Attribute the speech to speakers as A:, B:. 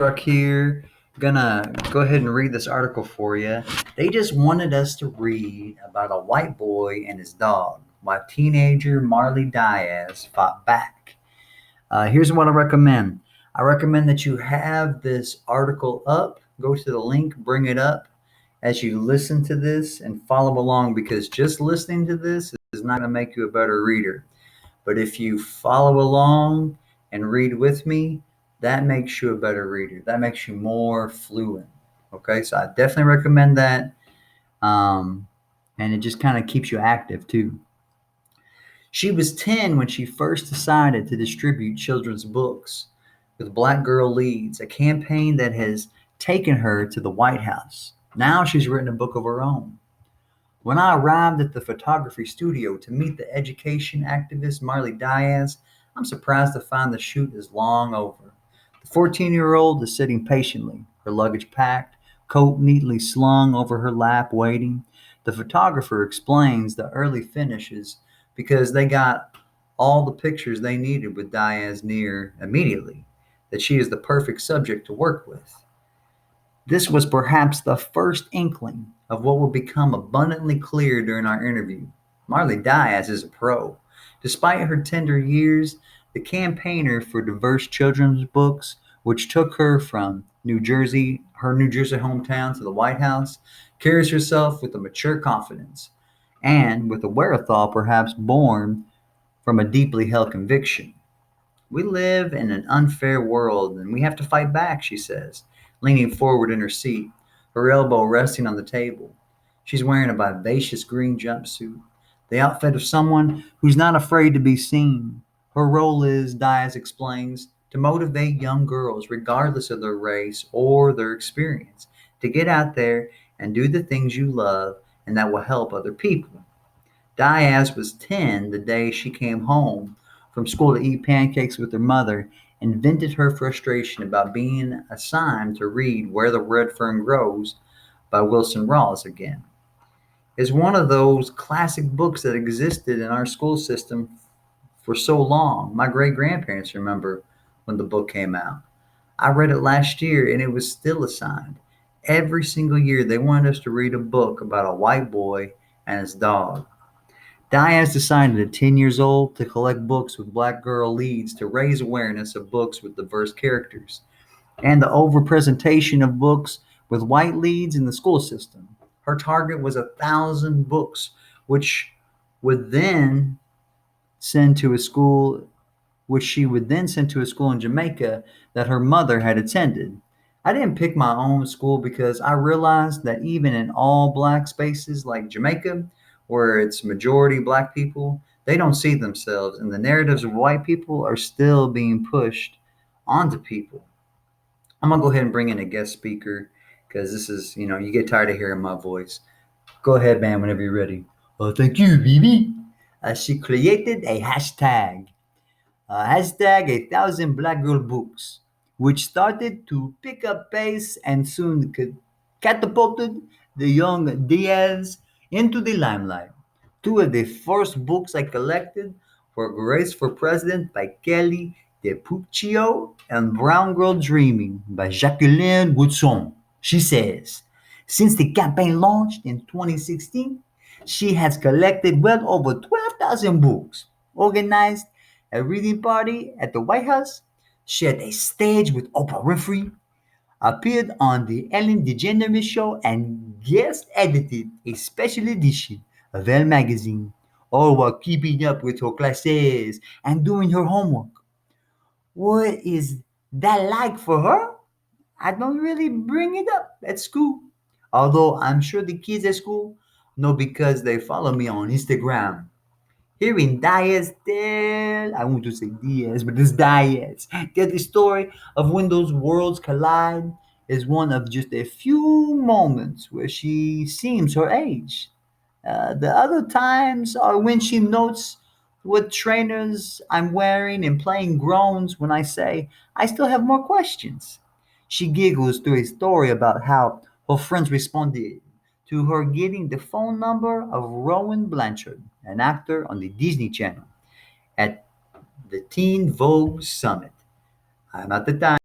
A: Truck here. Gonna go ahead and read this article for you. They just wanted us to read about a white boy and his dog while teenager Marley Diaz fought back. Here's what I recommend. I recommend that you have this article up. Go to the link, bring it up as you listen to this and follow along because just listening to this is not going to make you a better reader. But if you follow along and read with me, that makes you a better reader. That makes you more fluent. Okay, so I definitely recommend that. Um, and it just kind of keeps you active too. She was 10 when she first decided to distribute children's books with Black Girl Leads, a campaign that has taken her to the White House. Now she's written a book of her own. When I arrived at the photography studio to meet the education activist Marley Diaz, I'm surprised to find the shoot is long over. The 14-year-old is sitting patiently, her luggage packed, coat neatly slung over her lap, waiting. The photographer explains the early finishes because they got all the pictures they needed with Diaz near immediately, that she is the perfect subject to work with. This was perhaps the first inkling of what would become abundantly clear during our interview. Marley Diaz is a pro. Despite her tender years, the campaigner for diverse children's books, which took her from her New Jersey hometown to the White House, carries herself with a mature confidence and with a wherewithal perhaps born from a deeply held conviction. We live in an unfair world and we have to fight back, she says, leaning forward in her seat, her elbow resting on the table. She's wearing a vivacious green jumpsuit, the outfit of someone who's not afraid to be seen. Her role is, Diaz explains, to motivate young girls, regardless of their race or their experience, to get out there and do the things you love and that will help other people. Diaz was 10 the day she came home from school to eat pancakes with her mother and vented her frustration about being assigned to read Where the Red Fern Grows by Wilson Rawls again. It's one of those classic books that existed in our school system for so long. My great grandparents remember when the book came out. I read it last year and it was still assigned. Every single year they wanted us to read a book about a white boy and his dog. Diaz decided at 10 years old to collect books with Black Girl Leads to raise awareness of books with diverse characters and the overpresentation of books with white leads in the school system. Her target was 1,000 books, which would then send to a school, which she would then send to a school in Jamaica that her mother had attended. I didn't pick my own school because I realized that even in all black spaces like Jamaica, where it's majority black people, they don't see themselves, and the narratives of white people are still being pushed onto people. I'm gonna go ahead and bring in a guest speaker because this is, you get tired of hearing my voice. Go ahead, man, whenever you're ready. Oh, thank you, Vivi. She created a hashtag 1,000 Black Girl Books, which started to pick up pace and soon catapulted the young Diaz into the limelight. Two of the first books I collected were Grace for President by Kelly DePuccio and Brown Girl Dreaming by Jacqueline Woodson. She says, since the campaign launched in 2016, she has collected well over 12,000 books, organized a reading party at the White House, shared a stage with Oprah Winfrey, appeared on the Ellen DeGeneres Show, and guest edited a special edition of Elle magazine, all while keeping up with her classes and doing her homework. What is that like for her? I don't really bring it up at school. Although I'm sure the kids at school know because they follow me on Instagram. Hearing Diaz tell, I want to say Diaz, but it's Diaz, tell the story of when those worlds collide is one of just a few moments where she seems her age. The other times are when she notes what trainers I'm wearing and playing groans when I say, I still have more questions. She giggles to a story about how her friends responded to her getting the phone number of Rowan Blanchard, an actor on the Disney Channel, at the Teen Vogue Summit. I'm at the time.